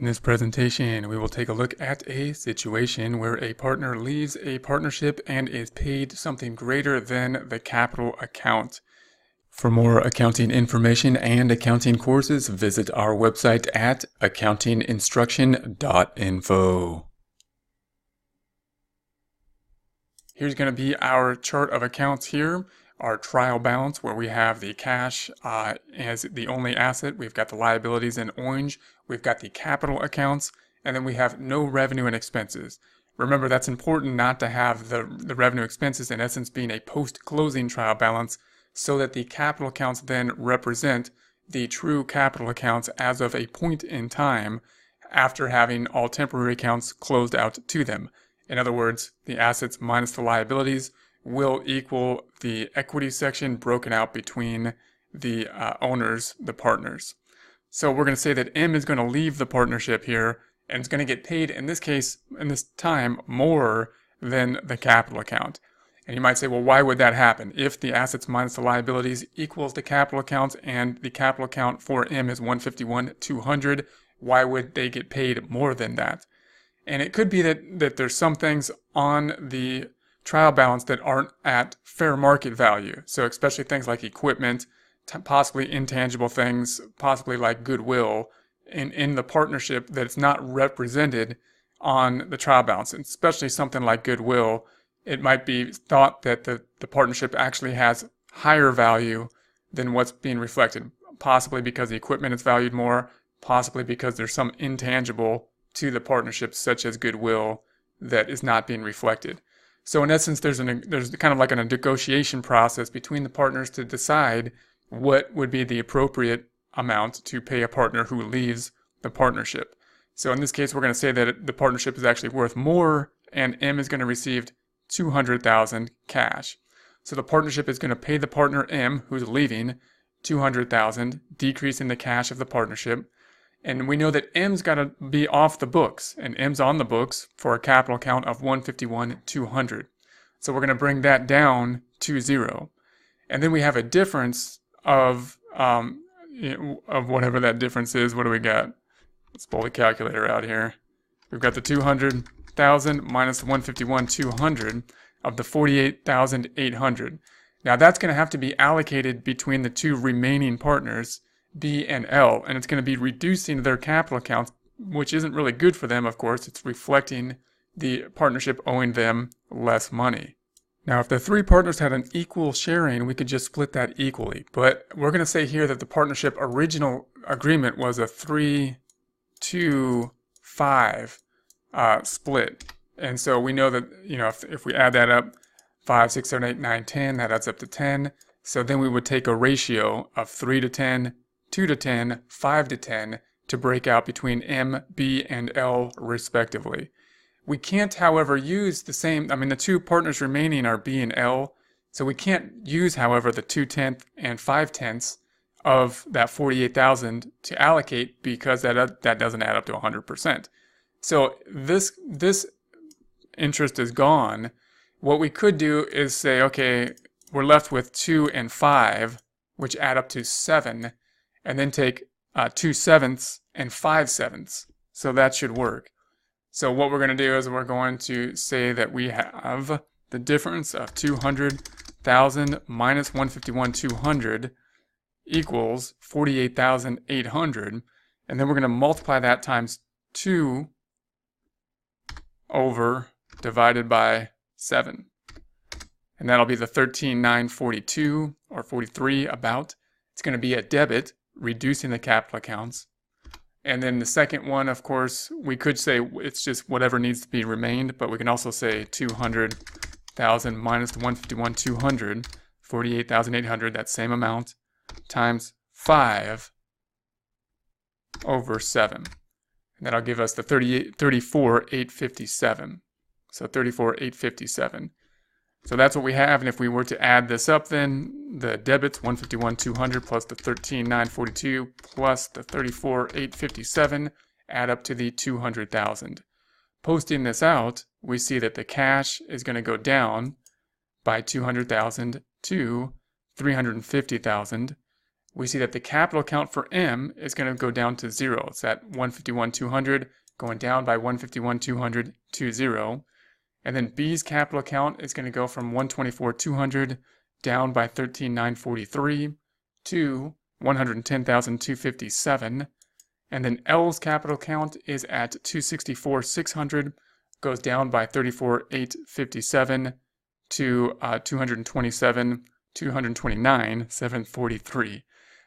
In this presentation, we will take a look at a situation where a partner leaves a partnership and is paid something greater than the capital account. For more accounting information and accounting courses, visit our website at accountinginstruction.info. Here's going to be our chart of accounts here. Our trial balance, where we have the cash as the only asset. We've got the liabilities in orange. We've got the capital accounts, and then we have no revenue and expenses. Remember, that's important not to have the revenue expenses in essence being a post-closing trial balance, so that the capital accounts then represent the true capital accounts as of a point in time after having all temporary accounts closed out to them. In other words, the assets minus the liabilities will equal the equity section broken out between the owners, the partners. So we're going to say that M is going to leave the partnership here, and it's going to get paid, in this case, in this time, more than the capital account. And you might say, well, why would that happen? If the assets minus the liabilities equals the capital account, and the capital account for M is 151,200, why would they get paid more than that? And it could be that there's some things on the trial balance that aren't at fair market value. So especially things like equipment, possibly intangible things, possibly like goodwill in the partnership that's not represented on the trial balance. And especially something like goodwill, it might be thought that the partnership actually has higher value than what's being reflected, possibly because the equipment is valued more, possibly because there's some intangible to the partnership, such as goodwill, that is not being reflected. So in essence, there's kind of like a negotiation process between the partners to decide what would be the appropriate amount to pay a partner who leaves the partnership. So in this case, we're going to say that the partnership is actually worth more, and M is going to receive $200,000 cash. So the partnership is going to pay the partner M, who's leaving, $200,000, decreasing the cash of the partnership. And we know that M's got to be off the books, and M's on the books for a capital account of 151,200. So we're going to bring that down to 0. And then we have a difference of whatever that difference is. What do we got? Let's pull the calculator out here. We've got the 200,000 minus the 151,200 of the 48,800. Now that's going to have to be allocated between the two remaining partners, B and L, and it's going to be reducing their capital accounts, which isn't really good for them, of course. It's reflecting the partnership owing them less money. Now, if the three partners had an equal sharing, we could just split that equally. But we're going to say here that the partnership original agreement was a 3-2-5 split. And so we know that, if we add that up, 5, 6, 7, 8, 9, 10, that adds up to 10. So then we would take a ratio of 3-10, 2-10, 5-10 to break out between M, B, and L respectively. We can't, however, use the same, the two partners remaining are B and L, so we can't use, however, the 2/10 and 5/10 of that 48,000 to allocate, because that doesn't add up to 100%. So this interest is gone. What we could do is say, okay, we're left with 2 and 5, which add up to 7, and then take 2/7 and 5/7. So that should work. So what we're going to do is we're going to say that we have the difference of 200,000 minus 151,200 equals 48,800, and then we're going to multiply that times 2 over divided by 7. And that'll be the 13,942 or 43 about. It's going to be a debit, reducing the capital accounts. And then the second one, of course, we could say it's just whatever needs to be remained, but we can also say 200,000 minus the 151,200, 48,800, that same amount, times 5 over 7. And that'll give us the 34,857. So 34,857. So that's what we have, and if we were to add this up, then the debits 151,200 plus the 13,942 plus the 34,857 add up to the 200,000. Posting this out, we see that the cash is going to go down by 200,000 to 350,000, we see that the capital account for M is going to go down to 0. It's at 151,200, going down by 151,200 to 0. And then B's capital account is going to go from 124,200 down by 13,943 to 110,257. And then L's capital account is at 264,600, goes down by 34,857 to 229,743.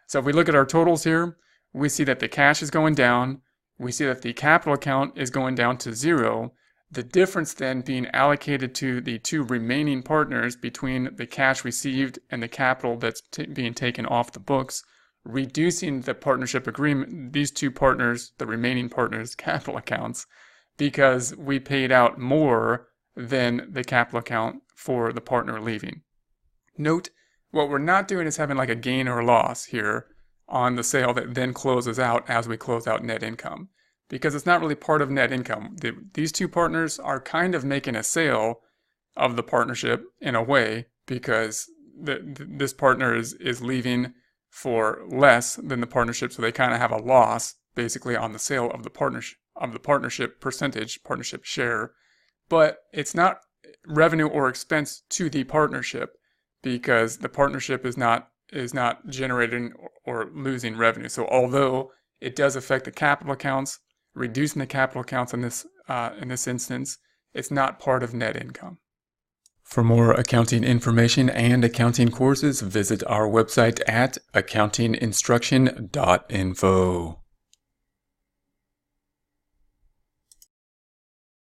So if we look at our totals here, we see that the cash is going down. We see that the capital account is going down to 0. The difference then being allocated to the two remaining partners between the cash received and the capital that's being taken off the books, reducing the partnership agreement, these two partners, the remaining partners' capital accounts, because we paid out more than the capital account for the partner leaving. Note, what we're not doing is having like a gain or loss here on the sale that then closes out as we close out net income, because it's not really part of net income. These two partners are kind of making a sale of the partnership in a way, because this partner is leaving for less than the partnership, so they kind of have a loss basically on the sale of the partnership percentage, partnership share. But it's not revenue or expense to the partnership, because the partnership is not generating or losing revenue. So although it does affect the capital accounts, reducing the capital accounts in this instance, it's not part of net income. For more accounting information and accounting courses, visit our website at accountinginstruction.info.